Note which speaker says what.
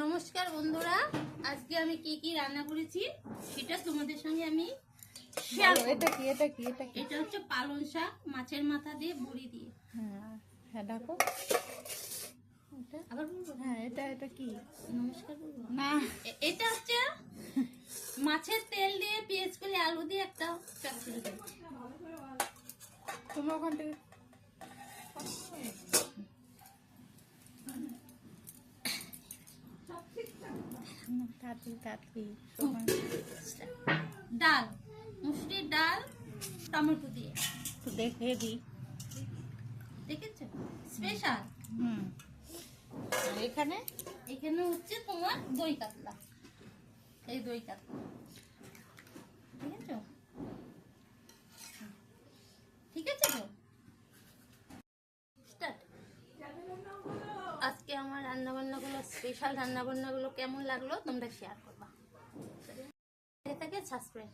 Speaker 1: নমস্কার বন্ধুরা, আজকে আমি কি রান্না করেছি সেটা তোমাদের সঙ্গে আমি শেয়ার করব। এটা হচ্ছে পালং শাক মাছের মাথা দিয়ে বড়ি দিয়ে।
Speaker 2: হ্যাঁ দেখো
Speaker 1: আবার বলবো?
Speaker 2: হ্যাঁ এটা কি
Speaker 1: নমস্কার বলবো
Speaker 2: না,
Speaker 1: এটা হচ্ছে মাছের তেল দিয়ে পেঁয়াজ করে আলু দিয়ে একটা চচ্চড়ি করেছি।
Speaker 2: তোমরা ওখান থেকে তাড়াতাড়ি
Speaker 1: ডাল, মুসুরির ডাল টমেটো দিয়ে
Speaker 2: একটু দেখে দিই।
Speaker 1: দেখেছো? স্পেশাল।
Speaker 2: আর এখানে
Speaker 1: এখানে হচ্ছে তোমার দই কাতলা, এই দই কাতলা, ঠিক আছে? ঠিক আছে তো? স্টার্ট। আজকে আমার রান্নাবান্নাগুলো, স্পেশাল রান্নাবান্নাগুলো কেমন লাগলো তোমরা শেয়ার করবা। সাবস্ক্রাইব